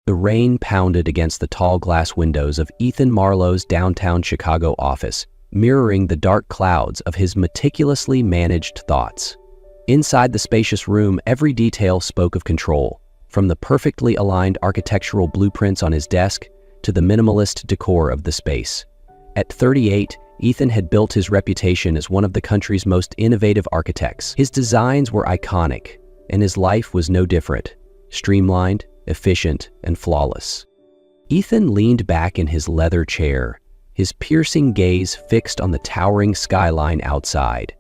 The rain pounded against the tall glass windows of Ethan Marlowe's downtown Chicago office, mirroring the dark clouds of his meticulously managed thoughts. Inside the spacious room, every detail spoke of control, from the perfectly aligned architectural blueprints on his desk to the minimalist decor of the space. At 38, Ethan had built his reputation as one of the country's most innovative architects. His designs were iconic, and his life was no different, streamlined, efficient, and flawless. Ethan leaned back in his leather chair, his piercing gaze fixed on the towering skyline outside.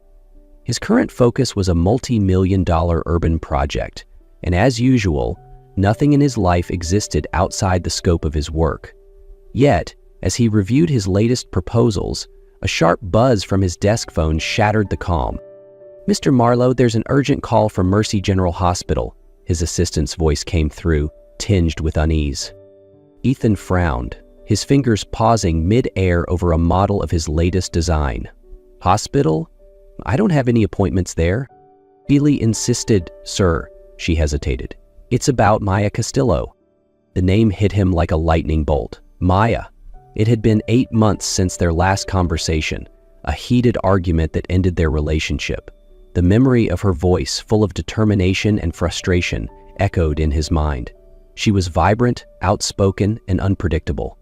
His current focus was a multi-million-dollar urban project, and as usual, nothing in his life existed outside the scope of his work. Yet, as he reviewed his latest proposals, a sharp buzz from his desk phone shattered the calm. "Mr. Marlowe, there's an urgent call from Mercy General Hospital," his assistant's voice came through, tinged with unease. Ethan frowned, his fingers pausing mid-air over a model of his latest design. "Hospital? I don't have any appointments there." Billy insisted. "Sir," she hesitated. "It's about Maya Castillo." The name hit him like a lightning bolt. Maya. It had been 8 months since their last conversation, a heated argument that ended their relationship. The memory of her voice, full of determination and frustration, echoed in his mind. She was vibrant, outspoken, and unpredictable.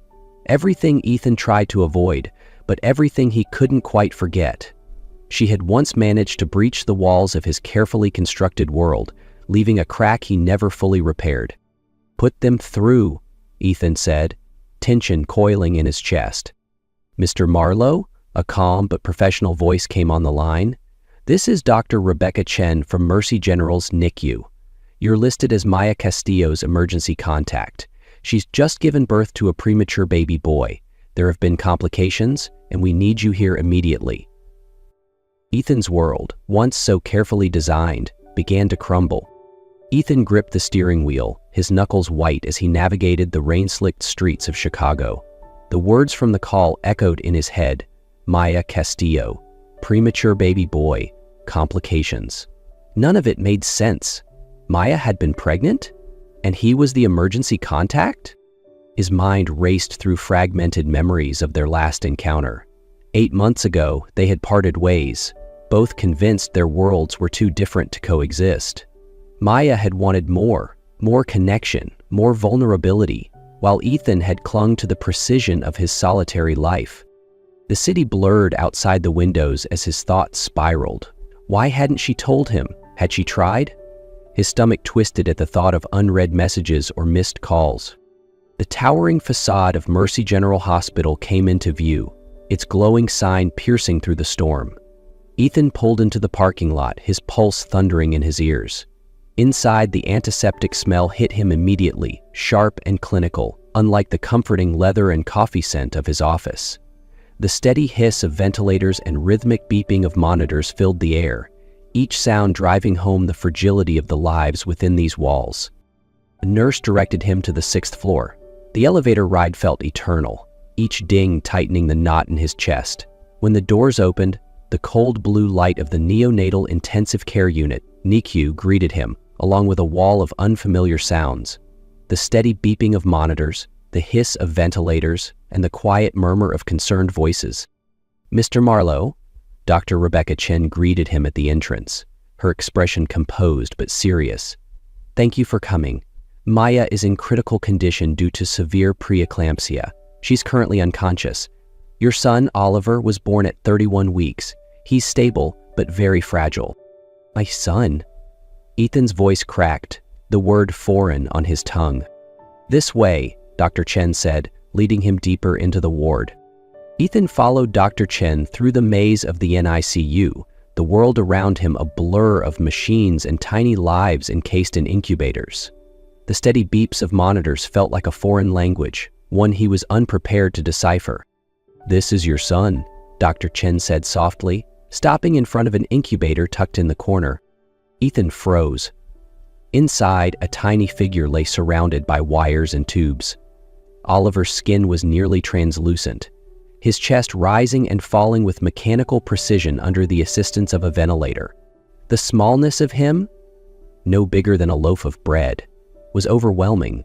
Everything Ethan tried to avoid, but everything he couldn't quite forget. She had once managed to breach the walls of his carefully constructed world, leaving a crack he never fully repaired. "Put them through," Ethan said, tension coiling in his chest. "Mr. Marlowe?" A calm but professional voice came on the line. "This is Dr. Rebecca Chen from Mercy General's NICU. You're listed as Maya Castillo's emergency contact. She's just given birth to a premature baby boy. There have been complications, and we need you here immediately." Ethan's world, once so carefully designed, began to crumble. Ethan gripped the steering wheel, his knuckles white as he navigated the rain-slicked streets of Chicago. The words from the call echoed in his head. Maya Castillo, premature baby boy, complications. None of it made sense. Maya had been pregnant? And he was the emergency contact? His mind raced through fragmented memories of their last encounter. 8 months ago, they had parted ways, both convinced their worlds were too different to coexist. Maya had wanted more connection, more vulnerability, while Ethan had clung to the precision of his solitary life. The city blurred outside the windows as his thoughts spiraled. Why hadn't she told him? Had she tried? His stomach twisted at the thought of unread messages or missed calls. The towering facade of Mercy General Hospital came into view, its glowing sign piercing through the storm. Ethan pulled into the parking lot, his pulse thundering in his ears. Inside, the antiseptic smell hit him immediately, sharp and clinical, unlike the comforting leather and coffee scent of his office. The steady hiss of ventilators and rhythmic beeping of monitors filled the air, each sound driving home the fragility of the lives within these walls. A nurse directed him to the 6th floor. The elevator ride felt eternal, each ding tightening the knot in his chest. When the doors opened, the cold blue light of the neonatal intensive care unit, NICU, greeted him, along with a wall of unfamiliar sounds. The steady beeping of monitors, the hiss of ventilators, and the quiet murmur of concerned voices. "Mr. Marlowe," Dr. Rebecca Chen greeted him at the entrance, her expression composed but serious. "Thank you for coming. Maya is in critical condition due to severe preeclampsia. She's currently unconscious. Your son, Oliver, was born at 31 weeks. He's stable, but very fragile." "My son?" Ethan's voice cracked, the word foreign on his tongue. "This way," Dr. Chen said, leading him deeper into the ward. Ethan followed Dr. Chen through the maze of the NICU, the world around him a blur of machines and tiny lives encased in incubators. The steady beeps of monitors felt like a foreign language, one he was unprepared to decipher. "This is your son," Dr. Chen said softly, stopping in front of an incubator tucked in the corner. Ethan froze. Inside, a tiny figure lay surrounded by wires and tubes. Oliver's skin was nearly translucent, his chest rising and falling with mechanical precision under the assistance of a ventilator. The smallness of him, no bigger than a loaf of bread, was overwhelming.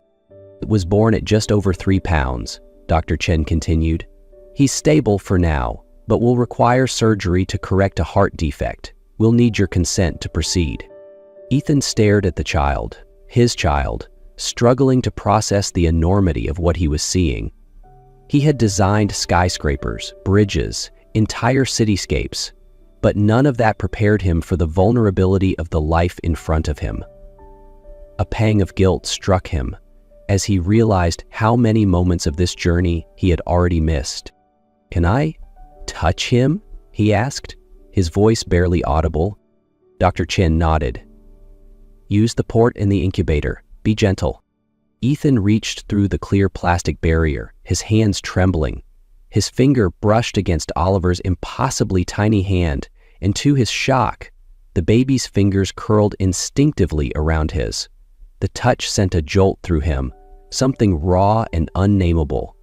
Was born at just over 3 pounds, Dr. Chen continued. He's stable for now, but will require surgery to correct a heart defect. We'll need your consent to proceed. Ethan stared at the child, his child, struggling to process the enormity of what he was seeing. He had designed skyscrapers, bridges, entire cityscapes, but none of that prepared him for the vulnerability of the life in front of him. A pang of guilt struck him as he realized how many moments of this journey he had already missed. "Can I touch him?" he asked, his voice barely audible. Dr. Chen nodded. "Use the port in the incubator. Be gentle." Ethan reached through the clear plastic barrier, his hands trembling. His finger brushed against Oliver's impossibly tiny hand, and to his shock, the baby's fingers curled instinctively around his. The touch sent a jolt through him, something raw and unnameable.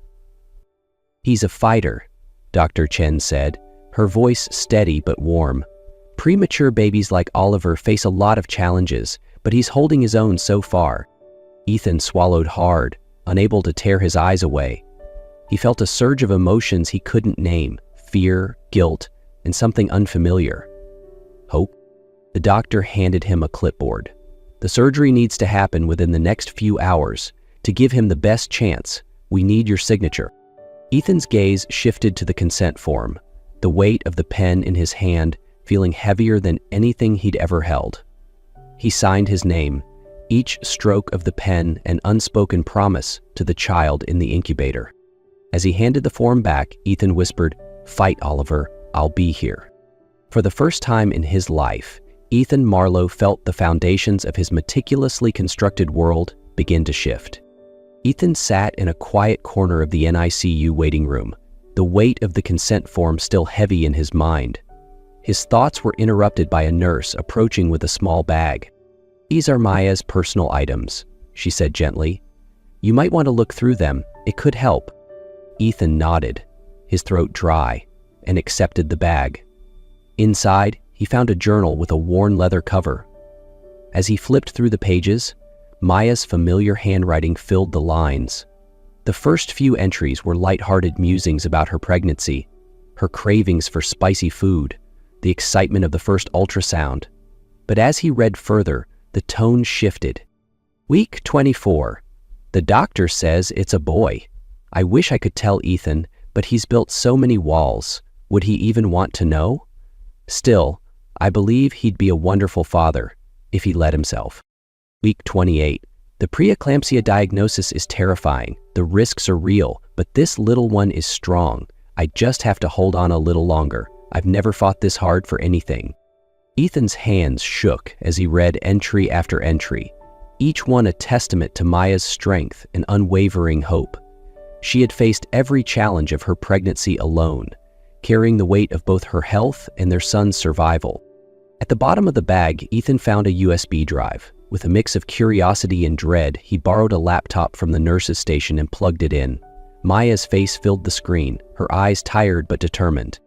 "He's a fighter," Dr. Chen said, her voice steady but warm. "Premature babies like Oliver face a lot of challenges, but he's holding his own so far." Ethan swallowed hard, unable to tear his eyes away. He felt a surge of emotions he couldn't name: fear, guilt, and something unfamiliar. "Hope?" The doctor handed him a clipboard. "The surgery needs to happen within the next few hours. To give him the best chance, we need your signature." Ethan's gaze shifted to the consent form, the weight of the pen in his hand feeling heavier than anything he'd ever held. He signed his name, each stroke of the pen an unspoken promise to the child in the incubator. As he handed the form back, Ethan whispered, "Fight, Oliver, I'll be here." For the first time in his life, Ethan Marlowe felt the foundations of his meticulously constructed world begin to shift. Ethan sat in a quiet corner of the NICU waiting room, the weight of the consent form still heavy in his mind. His thoughts were interrupted by a nurse approaching with a small bag. "These are Maya's personal items," she said gently. "You might want to look through them. It could help." Ethan nodded, his throat dry, and accepted the bag. Inside, he found a journal with a worn leather cover. As he flipped through the pages, Maya's familiar handwriting filled the lines. The first few entries were light-hearted musings about her pregnancy, her cravings for spicy food, the excitement of the first ultrasound. But as he read further, the tone shifted. "Week 24. The doctor says it's a boy. I wish I could tell Ethan, but he's built so many walls. Would he even want to know? Still, I believe he'd be a wonderful father, if he let himself. Week 28. The preeclampsia diagnosis is terrifying. The risks are real, but this little one is strong. I just have to hold on a little longer. I've never fought this hard for anything." Ethan's hands shook as he read entry after entry, each one a testament to Maya's strength and unwavering hope. She had faced every challenge of her pregnancy alone, carrying the weight of both her health and their son's survival. At the bottom of the bag, Ethan found a USB drive. With a mix of curiosity and dread, he borrowed a laptop from the nurse's station and plugged it in. Maya's face filled the screen, her eyes tired but determined.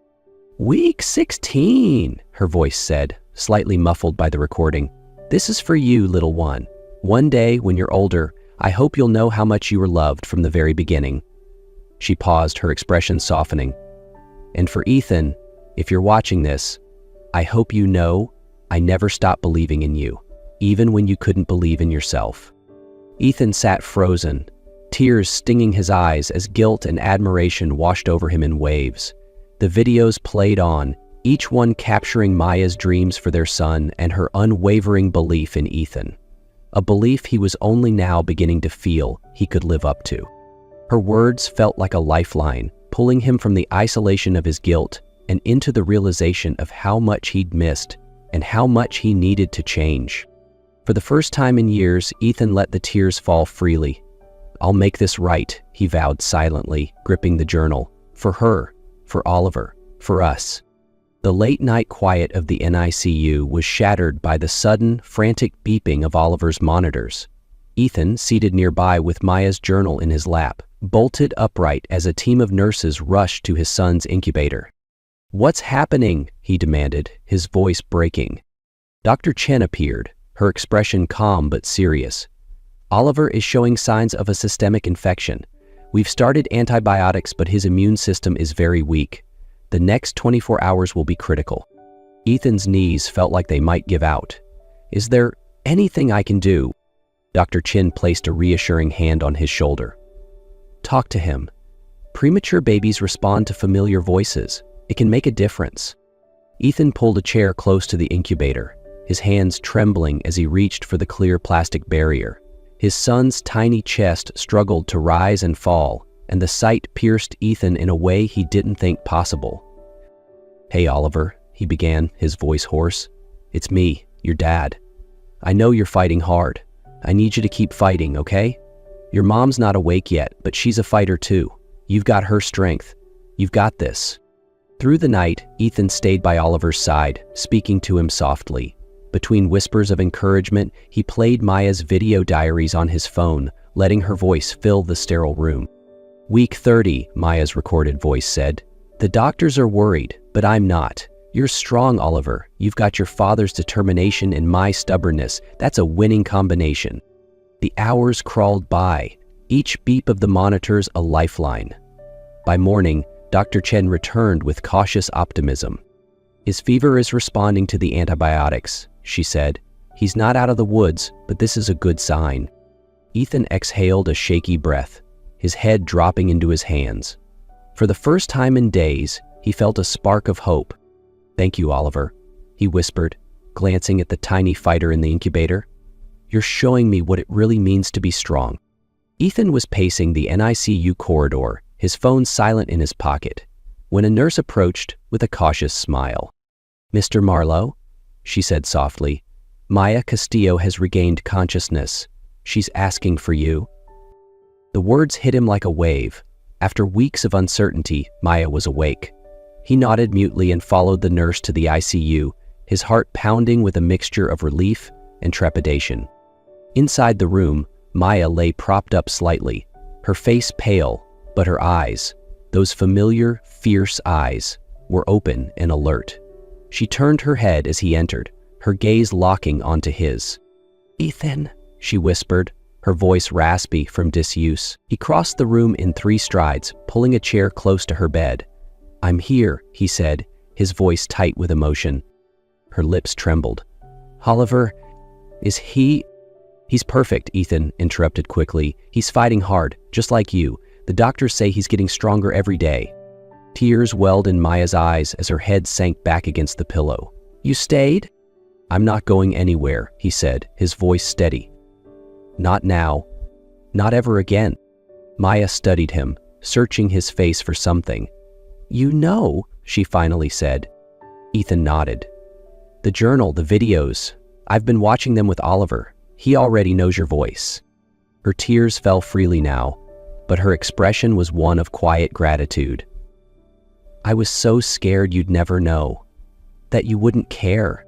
"Week 16, her voice said, slightly muffled by the recording. "This is for you, little one. One day, when you're older, I hope you'll know how much you were loved from the very beginning." She paused, her expression softening. "And for Ethan, if you're watching this, I hope you know I never stopped believing in you, even when you couldn't believe in yourself." Ethan sat frozen, tears stinging his eyes as guilt and admiration washed over him in waves. The videos played on, each one capturing Maya's dreams for their son and her unwavering belief in Ethan. A belief he was only now beginning to feel he could live up to. Her words felt like a lifeline, pulling him from the isolation of his guilt and into the realization of how much he'd missed and how much he needed to change. For the first time in years, Ethan let the tears fall freely. "I'll make this right," he vowed silently, gripping the journal. "For her, for Oliver, for us." The late-night quiet of the NICU was shattered by the sudden, frantic beeping of Oliver's monitors. Ethan, seated nearby with Maya's journal in his lap, bolted upright as a team of nurses rushed to his son's incubator. "What's happening?" he demanded, his voice breaking. Dr. Chen appeared, her expression calm but serious. Oliver is showing signs of a systemic infection. We've started antibiotics, but his immune system is very weak. The next 24 hours will be critical. Ethan's knees felt like they might give out. Is there anything I can do? Dr. Chin placed a reassuring hand on his shoulder. Talk to him. Premature babies respond to familiar voices. It can make a difference. Ethan pulled a chair close to the incubator, his hands trembling as he reached for the clear plastic barrier. His son's tiny chest struggled to rise and fall, and the sight pierced Ethan in a way he didn't think possible. Hey, Oliver, he began, his voice hoarse. It's me, your dad. I know you're fighting hard. I need you to keep fighting, okay? Your mom's not awake yet, but she's a fighter too. You've got her strength. You've got this. Through the night, Ethan stayed by Oliver's side, speaking to him softly. Between whispers of encouragement, he played Maya's video diaries on his phone, letting her voice fill the sterile room. Week 30, Maya's recorded voice said. The doctors are worried, but I'm not. You're strong, Oliver. You've got your father's determination and my stubbornness. That's a winning combination. The hours crawled by, each beep of the monitors a lifeline. By morning, Dr. Chen returned with cautious optimism. His fever is responding to the antibiotics, she said. He's not out of the woods, but this is a good sign. Ethan exhaled a shaky breath, his head dropping into his hands. For the first time in days, he felt a spark of hope. Thank you, Oliver, he whispered, glancing at the tiny fighter in the incubator. You're showing me what it really means to be strong. Ethan was pacing the NICU corridor, his phone silent in his pocket, when a nurse approached with a cautious smile. Mr. Marlowe, she said softly, Maya Castillo has regained consciousness. She's asking for you. The words hit him like a wave. After weeks of uncertainty, Maya was awake. He nodded mutely and followed the nurse to the ICU, his heart pounding with a mixture of relief and trepidation. Inside the room, Maya lay propped up slightly, her face pale, but her eyes, those familiar, fierce eyes, were open and alert. She turned her head as he entered, her gaze locking onto his. Ethan, she whispered, her voice raspy from disuse. He crossed the room in 3 strides, pulling a chair close to her bed. I'm here, he said, his voice tight with emotion. Her lips trembled. Oliver, is he... He's perfect, Ethan interrupted quickly. He's fighting hard, just like you. The doctors say he's getting stronger every day. Tears welled in Maya's eyes as her head sank back against the pillow. You stayed? I'm not going anywhere, he said, his voice steady. Not now. Not ever again. Maya studied him, searching his face for something. You know, she finally said. Ethan nodded. The journal, the videos. I've been watching them with Oliver. He already knows your voice. Her tears fell freely now, but her expression was one of quiet gratitude. I was so scared you'd never know, that you wouldn't care.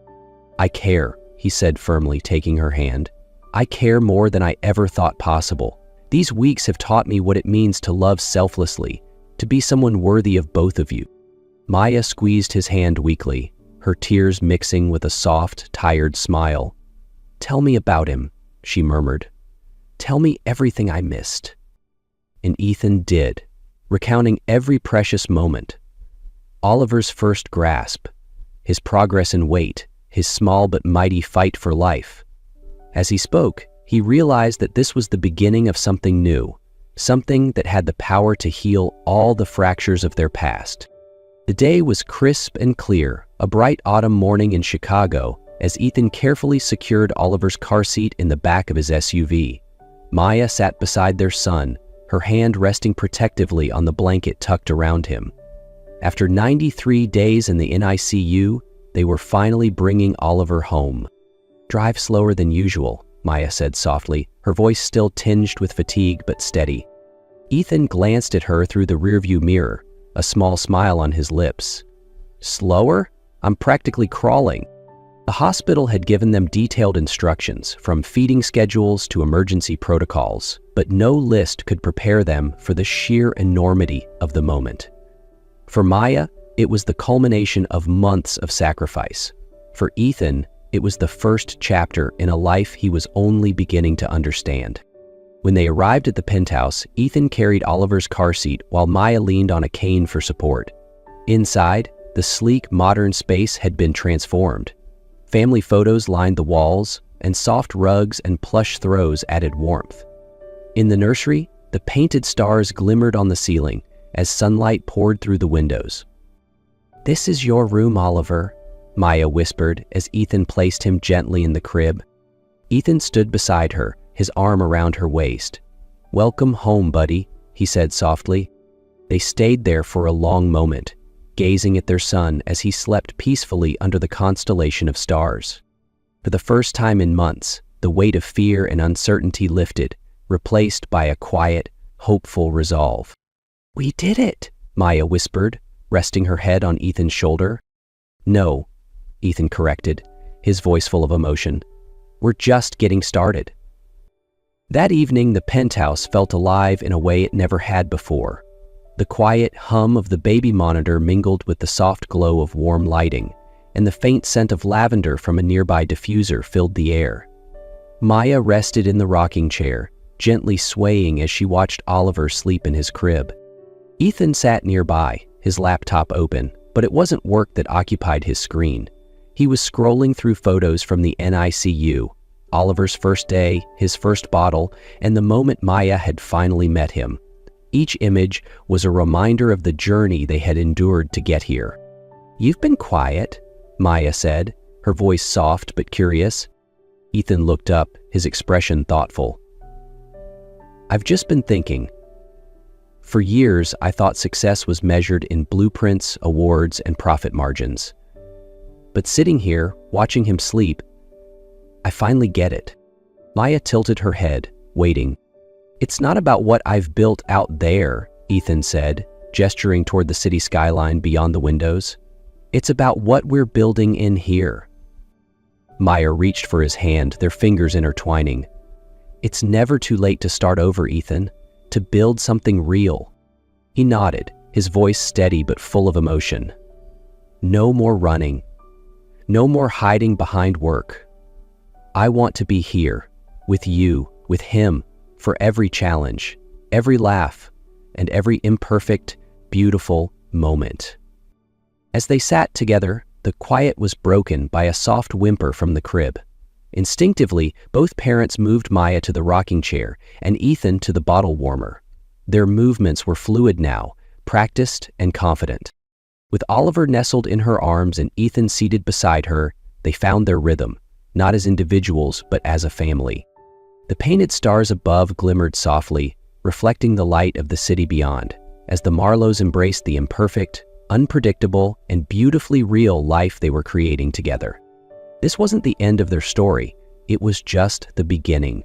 I care, he said firmly, taking her hand. I care more than I ever thought possible. These weeks have taught me what it means to love selflessly, to be someone worthy of both of you. Maya squeezed his hand weakly, her tears mixing with a soft, tired smile. Tell me about him, she murmured. Tell me everything I missed. And Ethan did, recounting every precious moment. Oliver's first grasp, his progress in weight, his small but mighty fight for life. As he spoke, he realized that this was the beginning of something new, something that had the power to heal all the fractures of their past. The day was crisp and clear, a bright autumn morning in Chicago, as Ethan carefully secured Oliver's car seat in the back of his SUV. Maya sat beside their son, her hand resting protectively on the blanket tucked around him. After 93 days in the NICU, they were finally bringing Oliver home. Drive slower than usual, Maya said softly, her voice still tinged with fatigue but steady. Ethan glanced at her through the rearview mirror, a small smile on his lips. Slower? I'm practically crawling. The hospital had given them detailed instructions, from feeding schedules to emergency protocols, but no list could prepare them for the sheer enormity of the moment. For Maya, it was the culmination of months of sacrifice. For Ethan, it was the first chapter in a life he was only beginning to understand. When they arrived at the penthouse, Ethan carried Oliver's car seat while Maya leaned on a cane for support. Inside, the sleek, modern space had been transformed. Family photos lined the walls, and soft rugs and plush throws added warmth. In the nursery, the painted stars glimmered on the ceiling as sunlight poured through the windows. "This is your room, Oliver," Maya whispered as Ethan placed him gently in the crib. Ethan stood beside her, his arm around her waist. "Welcome home, buddy," he said softly. They stayed there for a long moment, gazing at their son as he slept peacefully under the constellation of stars. For the first time in months, the weight of fear and uncertainty lifted, replaced by a quiet, hopeful resolve. "We did it," Maya whispered, resting her head on Ethan's shoulder. "No," Ethan corrected, his voice full of emotion. "We're just getting started." That evening, the penthouse felt alive in a way it never had before. The quiet hum of the baby monitor mingled with the soft glow of warm lighting, and the faint scent of lavender from a nearby diffuser filled the air. Maya rested in the rocking chair, gently swaying as she watched Oliver sleep in his crib. Ethan sat nearby, his laptop open, but it wasn't work that occupied his screen. He was scrolling through photos from the NICU, Oliver's first day, his first bottle, and the moment Maya had finally met him. Each image was a reminder of the journey they had endured to get here. "You've been quiet," Maya said, her voice soft but curious. Ethan looked up, his expression thoughtful. "I've just been thinking. For years, I thought success was measured in blueprints, awards, and profit margins. But sitting here, watching him sleep, I finally get it." Maya tilted her head, waiting. "It's not about what I've built out there," Ethan said, gesturing toward the city skyline beyond the windows. "It's about what we're building in here." Maya reached for his hand, their fingers intertwining. "It's never too late to start over, Ethan, to build something real." He nodded, his voice steady but full of emotion. "No more running. No more hiding behind work. I want to be here, with you, with him, for every challenge, every laugh, and every imperfect, beautiful moment." As they sat together, the quiet was broken by a soft whimper from the crib. Instinctively, both parents moved Maya to the rocking chair and Ethan to the bottle warmer. Their movements were fluid now, practiced and confident. With Oliver nestled in her arms and Ethan seated beside her, they found their rhythm, not as individuals but as a family. The painted stars above glimmered softly, reflecting the light of the city beyond, as the Marlowes embraced the imperfect, unpredictable, and beautifully real life they were creating together. This wasn't the end of their story, it was just the beginning.